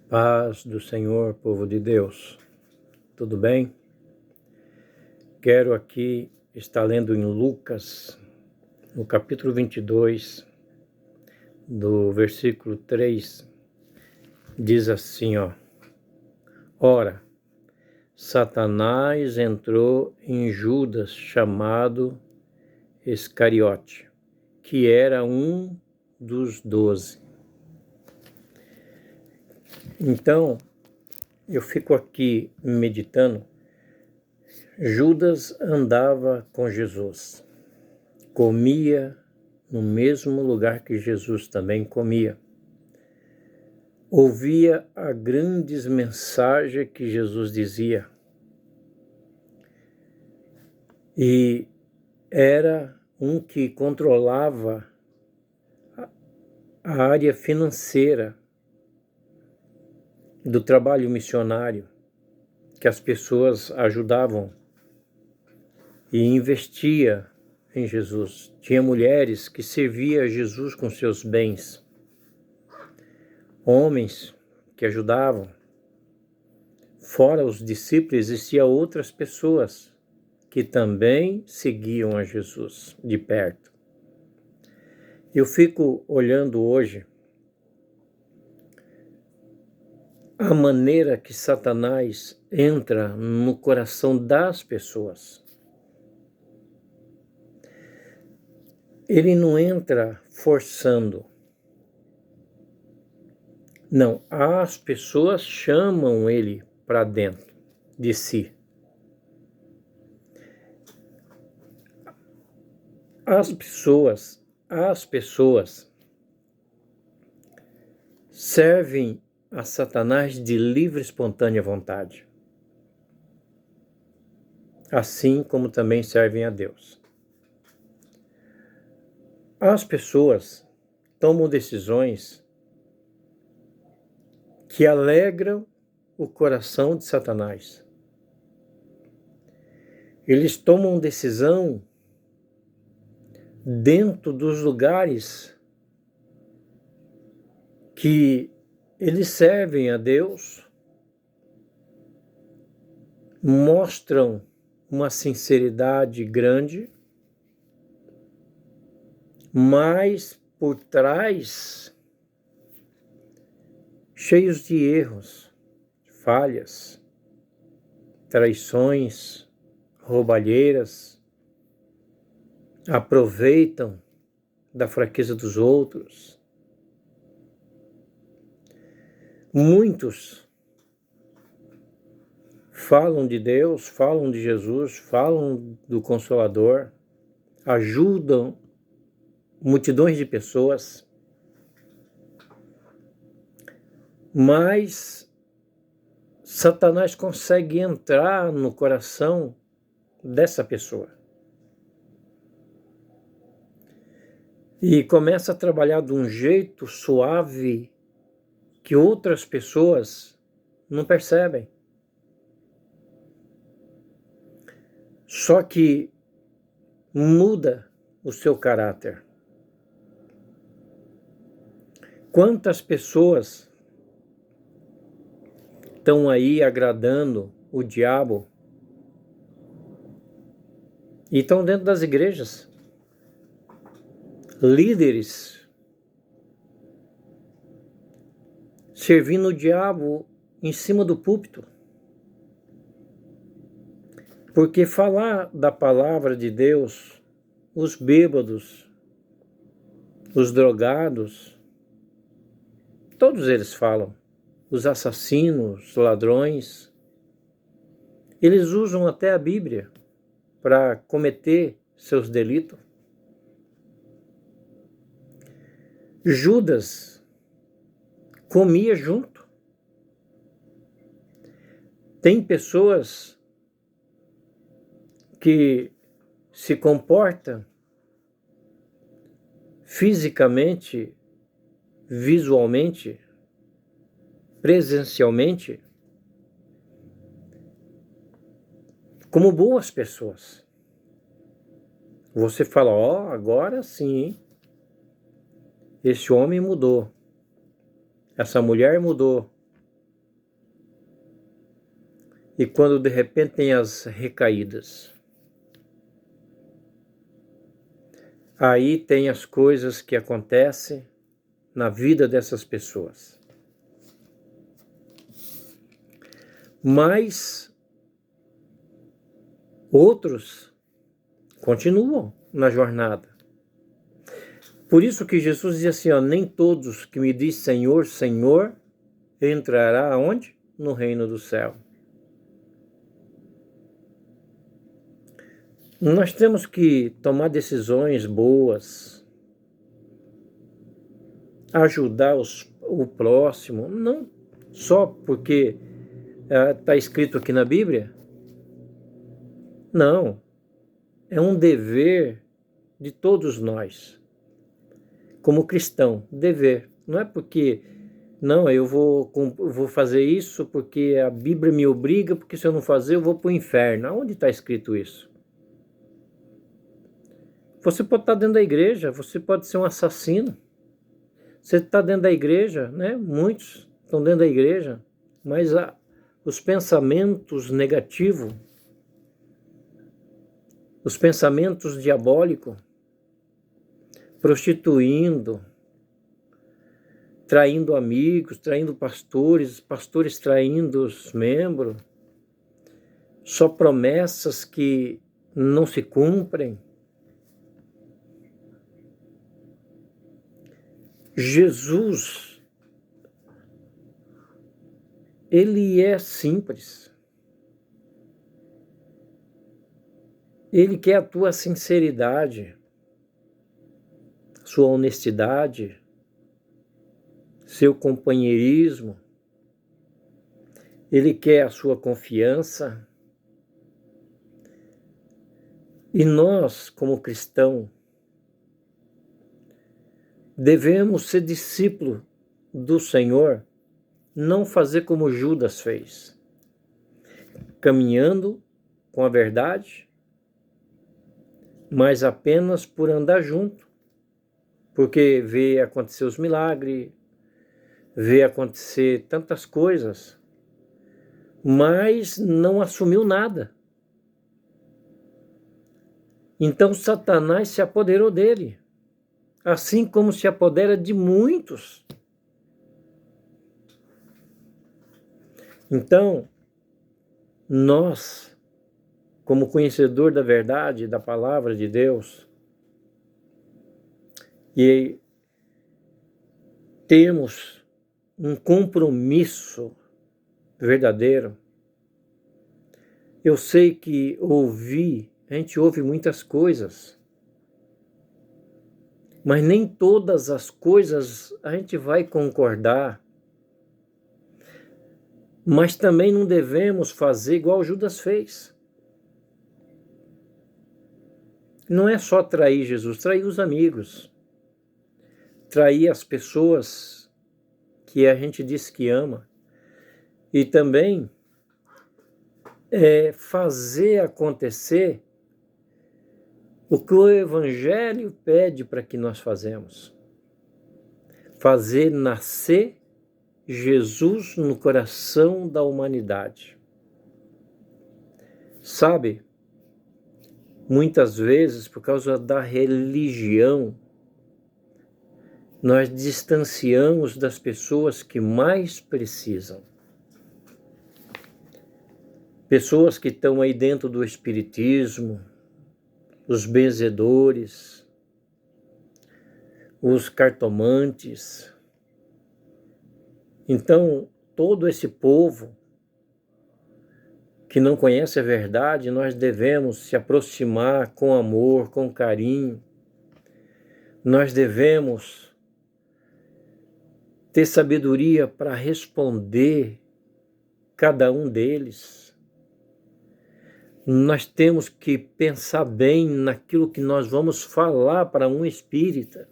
Paz do Senhor, povo de Deus. Tudo bem? Quero aqui estar lendo em Lucas, no capítulo 22, do versículo 3, diz assim, Ora, Satanás entrou em Judas, chamado Iscariote, que era um dos 12. Então, eu fico aqui meditando. Judas andava com Jesus, comia no mesmo lugar que Jesus também comia, ouvia as grandes mensagens que Jesus dizia e era um que controlava a área financeira do trabalho missionário, que as pessoas ajudavam e investia em Jesus. Tinha mulheres que serviam a Jesus com seus bens, homens que ajudavam. Fora os discípulos, existiam outras pessoas que também seguiam a Jesus de perto. Eu fico olhando hoje a maneira que Satanás entra no coração das pessoas. Ele não entra forçando. Não, as pessoas chamam ele para dentro de si. As pessoas servem a Satanás de livre e espontânea vontade, assim como também servem a Deus. As pessoas tomam decisões que alegram o coração de Satanás. Eles tomam decisão dentro dos lugares que eles servem a Deus, mostram uma sinceridade grande, mas por trás cheios de erros, falhas, traições, roubalheiras, aproveitam da fraqueza dos outros. Muitos falam de Deus, falam de Jesus, falam do Consolador, ajudam multidões de pessoas, mas Satanás consegue entrar no coração dessa pessoa e começa a trabalhar de um jeito suave que outras pessoas não percebem. Só que muda o seu caráter. Quantas pessoas estão aí agradando o diabo e estão dentro das igrejas? Líderes servindo o diabo em cima do púlpito. Porque falar da palavra de Deus, os bêbados, os drogados, todos eles falam. Os assassinos, os ladrões, eles usam até a Bíblia para cometer seus delitos. Judas comia junto. Tem pessoas que se comportam fisicamente, visualmente, presencialmente, como boas pessoas. Você fala, agora sim, hein? Esse homem mudou, essa mulher mudou, e quando de repente tem as recaídas. Aí tem as coisas que acontecem na vida dessas pessoas. Mas outros continuam na jornada. Por isso que Jesus diz assim, ó, nem todos que me diz Senhor, Senhor, entrará aonde? No reino do céu. Nós temos que tomar decisões boas, ajudar o próximo, não só porque está escrito aqui na Bíblia. Não, é um dever de todos nós, como cristão, dever. Não é porque, não, eu vou fazer isso porque a Bíblia me obriga, porque se eu não fazer eu vou para o inferno. Onde está escrito isso? Você pode estar dentro da igreja, você pode ser um assassino. Você está dentro da igreja, né? Muitos estão dentro da igreja, mas os pensamentos negativos, os pensamentos diabólicos, prostituindo, traindo amigos, traindo pastores, pastores traindo os membros, só promessas que não se cumprem. Jesus, ele é simples. Ele quer a tua sinceridade, sua honestidade, seu companheirismo. Ele quer a sua confiança. E nós, como cristãos, devemos ser discípulos do Senhor, não fazer como Judas fez, caminhando com a verdade, mas apenas por andar junto, porque vê acontecer os milagres, vê acontecer tantas coisas, mas não assumiu nada. Então Satanás se apoderou dele, assim como se apodera de muitos. Então, nós, como conhecedor da verdade, da palavra de Deus, e temos um compromisso verdadeiro. Eu sei que a gente ouve muitas coisas, mas nem todas as coisas a gente vai concordar. Mas também não devemos fazer igual Judas fez. Não é só trair Jesus, trair os amigos, trair as pessoas que a gente diz que ama, e também fazer acontecer o que o Evangelho pede para que nós façamos. Fazer nascer Jesus no coração da humanidade. Sabe, muitas vezes, por causa da religião, nós distanciamos das pessoas que mais precisam. Pessoas que estão aí dentro do espiritismo, os benzedores, os cartomantes. Então, todo esse povo que não conhece a verdade, nós devemos se aproximar com amor, com carinho. Nós devemos ter sabedoria para responder cada um deles. Nós temos que pensar bem naquilo que nós vamos falar para um espírita,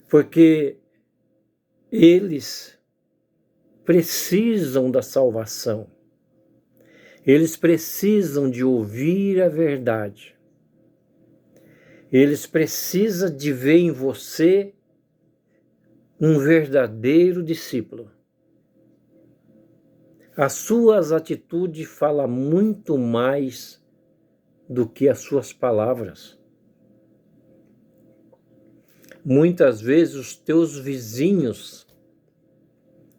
porque eles precisam da salvação, eles precisam de ouvir a verdade, eles precisam de ver em você um verdadeiro discípulo. As suas atitudes falam muito mais do que as suas palavras. Muitas vezes os teus vizinhos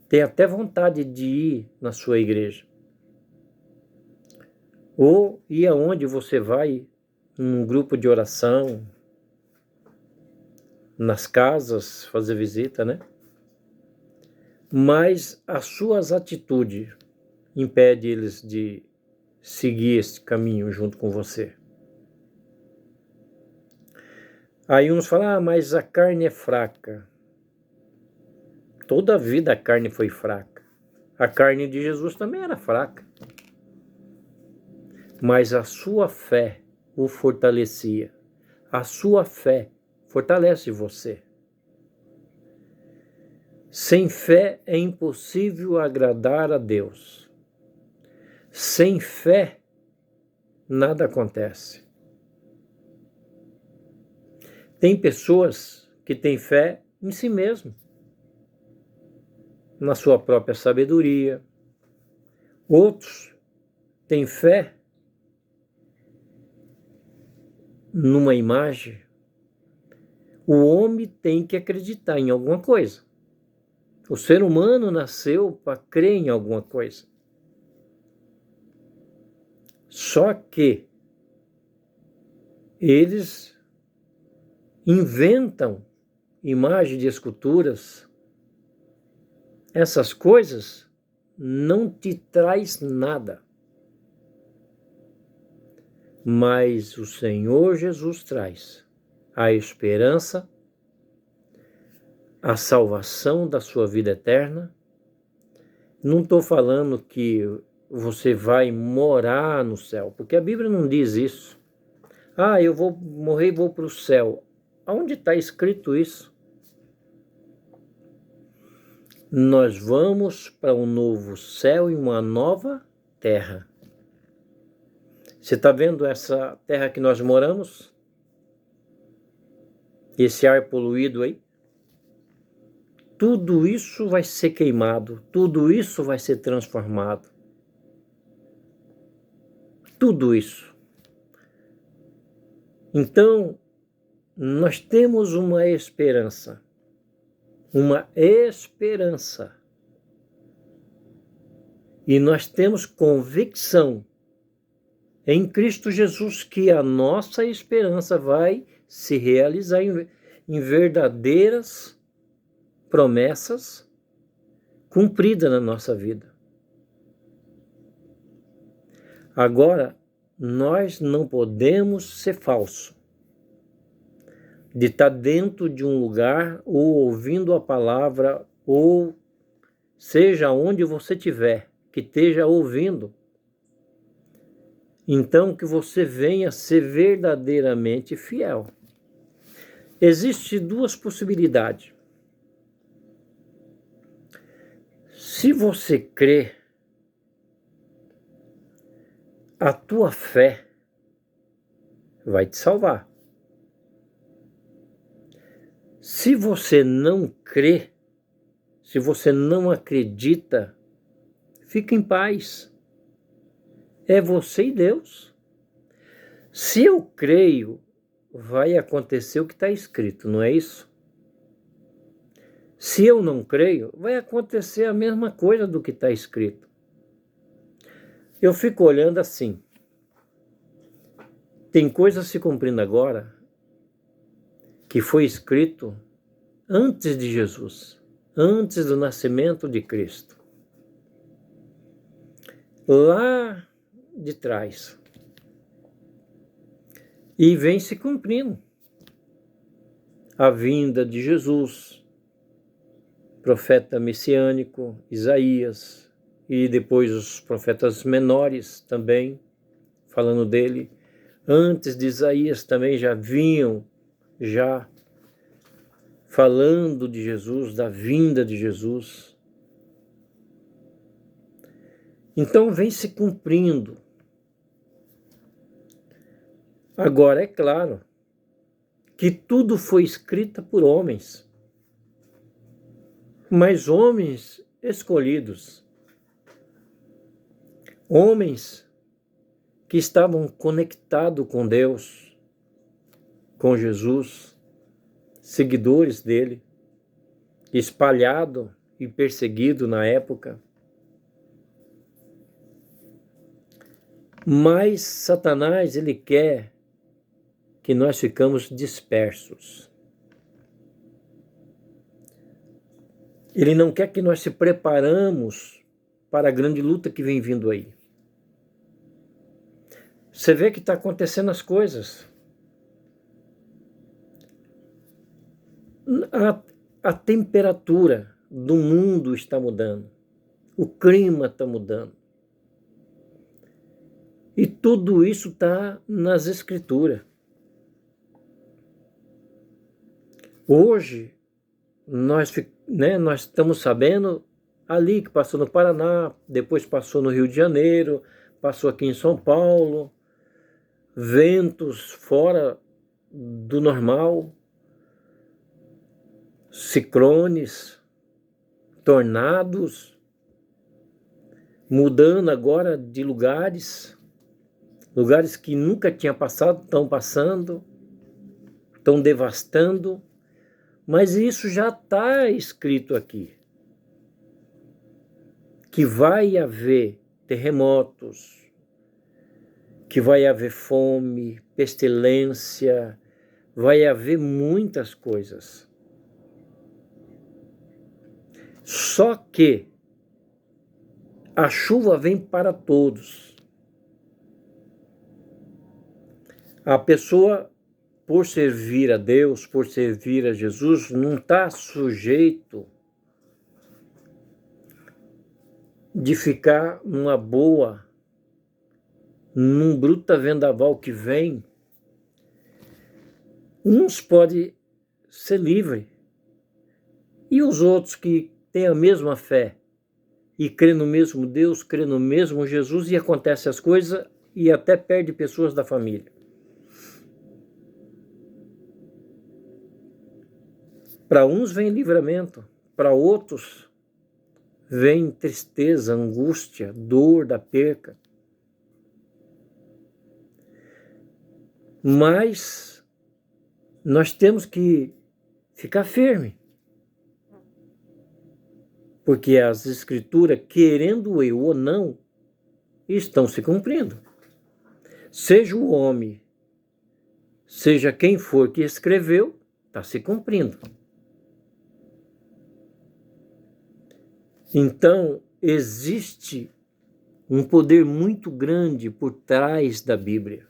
têm até vontade de ir na sua igreja. Ou ir aonde você vai, num grupo de oração, nas casas, fazer visita, né? Mas as suas atitudes impedem eles de seguir esse caminho junto com você. Aí uns falam, mas a carne é fraca. Toda a vida a carne foi fraca. A carne de Jesus também era fraca. Mas a sua fé o fortalecia. A sua fé fortalece você. Sem fé é impossível agradar a Deus. Sem fé, nada acontece. Tem pessoas que têm fé em si mesmo, na sua própria sabedoria. Outros têm fé numa imagem. O homem tem que acreditar em alguma coisa. O ser humano nasceu para crer em alguma coisa. Só que eles inventam imagens de esculturas. Essas coisas não te traz nada. Mas o Senhor Jesus traz a esperança, a salvação da sua vida eterna. Não estou falando que você vai morar no céu, porque a Bíblia não diz isso. Ah, eu vou morrer e vou para o céu. Aonde está escrito isso? Nós vamos para um novo céu e uma nova terra. Você está vendo essa terra que nós moramos? Esse ar poluído aí? Tudo isso vai ser queimado, tudo isso vai ser transformado. Tudo isso. Então, nós temos uma esperança. Uma esperança. E nós temos convicção em Cristo Jesus que a nossa esperança vai se realizar em verdadeiras promessas cumpridas na nossa vida. Agora, nós não podemos ser falsos, de estar dentro de um lugar ou ouvindo a palavra, ou seja onde você estiver, que esteja ouvindo. Então, que você venha ser verdadeiramente fiel. Existem duas possibilidades. Se você crê, a tua fé vai te salvar. Se você não crê, se você não acredita, fica em paz. É você e Deus. Se eu creio, vai acontecer o que está escrito, não é isso? Se eu não creio, vai acontecer a mesma coisa do que está escrito. Eu fico olhando assim. Tem coisas se cumprindo agora que foi escrito antes de Jesus, antes do nascimento de Cristo. Lá de trás. E vem se cumprindo. A vinda de Jesus, profeta messiânico, Isaías, e depois os profetas menores também, falando dele. Antes de Isaías também já vinham, já falando de Jesus, da vinda de Jesus. Então vem se cumprindo. Agora, é claro que tudo foi escrito por homens, mas homens escolhidos. Homens que estavam conectados com Deus, com Jesus, seguidores dele, espalhado e perseguido na época. Mas Satanás, ele quer que nós ficamos dispersos. Ele não quer que nós se preparamos para a grande luta que vem vindo aí. Você vê que está acontecendo as coisas. A temperatura do mundo está mudando. O clima está mudando. E tudo isso está nas Escrituras. Hoje, nós estamos sabendo ali que passou no Paraná, depois passou no Rio de Janeiro, passou aqui em São Paulo, ventos fora do normal, ciclones, tornados, mudando agora de lugares que nunca tinham passado, estão passando, estão devastando, mas isso já está escrito aqui, que vai haver terremotos, que vai haver fome, pestilência, vai haver muitas coisas. Só que a chuva vem para todos. A pessoa, por servir a Deus, por servir a Jesus, não está sujeito de ficar numa boa, num bruta vendaval que vem. Uns podem ser livres, e os outros que têm a mesma fé e crê no mesmo Deus, crê no mesmo Jesus, e acontecem as coisas e até perde pessoas da família. Para uns vem livramento, para outros vem tristeza, angústia, dor da perca. Mas nós temos que ficar firme, porque as Escrituras, querendo eu ou não, estão se cumprindo. Seja o homem, seja quem for que escreveu, está se cumprindo. Então, existe um poder muito grande por trás da Bíblia.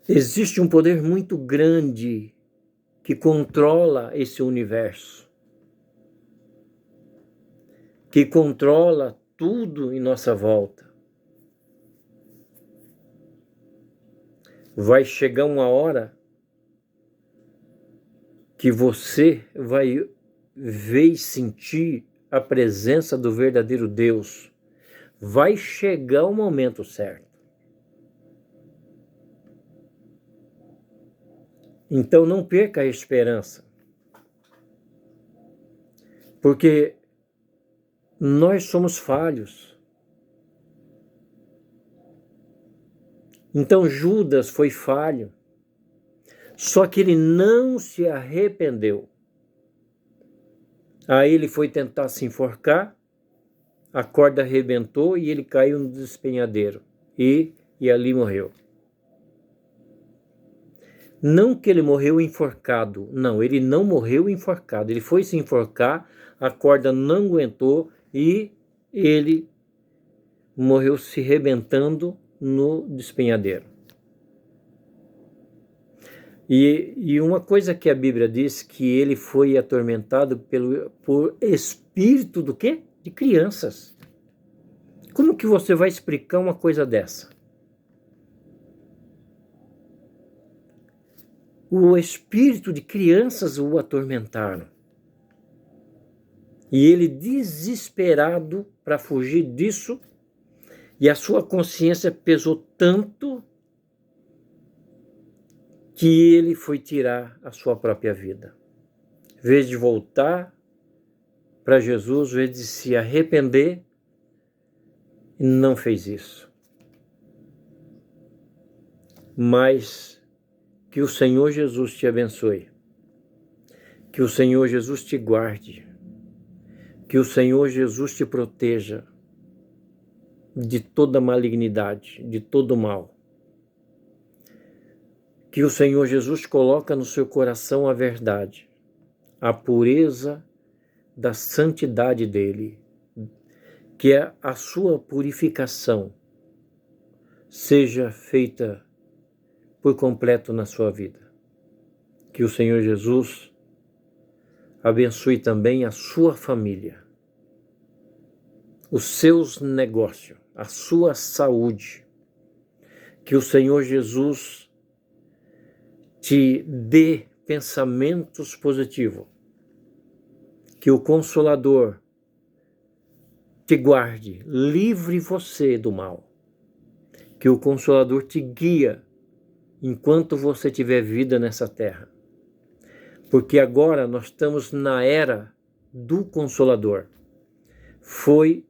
Existe um poder muito grande que controla esse universo, que controla tudo em nossa volta. Vai chegar uma hora que você vai ver e sentir a presença do verdadeiro Deus. Vai chegar o momento certo. Então não perca a esperança, porque nós somos falhos. Então Judas foi falho, só que ele não se arrependeu. Aí ele foi tentar se enforcar, a corda arrebentou e ele caiu no despenhadeiro e ali morreu. Não que ele morreu enforcado, não, ele não morreu enforcado, ele foi se enforcar, a corda não aguentou e ele morreu se rebentando no despenhadeiro. E uma coisa que a Bíblia diz, que ele foi atormentado por espírito do quê? De crianças. Como que você vai explicar uma coisa dessa? O espírito de crianças o atormentaram. E ele, desesperado para fugir disso, e a sua consciência pesou tanto que ele foi tirar a sua própria vida. Em vez de voltar para Jesus, em vez de se arrepender, e não fez isso. Mas que o Senhor Jesus te abençoe, que o Senhor Jesus te guarde, que o Senhor Jesus te proteja de toda malignidade, de todo mal. Que o Senhor Jesus coloca no seu coração a verdade, a pureza da santidade dele, que é a sua purificação seja feita por completo na sua vida. Que o Senhor Jesus abençoe também a sua família, os seus negócios, a sua saúde. Que o Senhor Jesus te dê pensamentos positivos. Que o Consolador te guarde, livre você do mal. Que o Consolador te guia enquanto você tiver vida nessa terra. Porque agora nós estamos na era do Consolador. Foi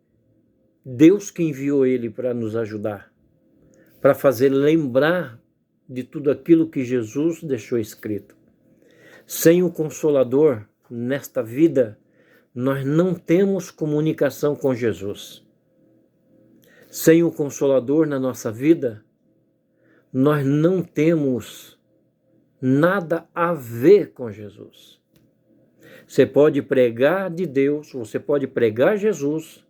Deus que enviou ele para nos ajudar, para fazer lembrar de tudo aquilo que Jesus deixou escrito. Sem o Consolador, nesta vida, nós não temos comunicação com Jesus. Sem o Consolador na nossa vida, nós não temos nada a ver com Jesus. Você pode pregar de Deus, você pode pregar Jesus,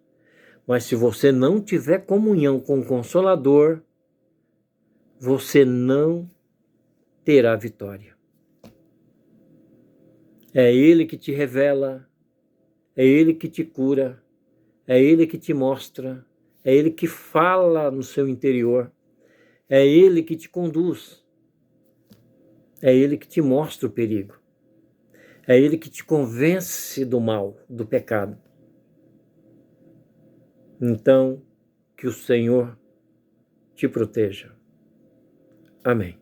mas se você não tiver comunhão com o Consolador, você não terá vitória. É Ele que te revela, é Ele que te cura, é Ele que te mostra, é Ele que fala no seu interior, é Ele que te conduz, é Ele que te mostra o perigo, é Ele que te convence do mal, do pecado. Então, que o Senhor te proteja. Amém.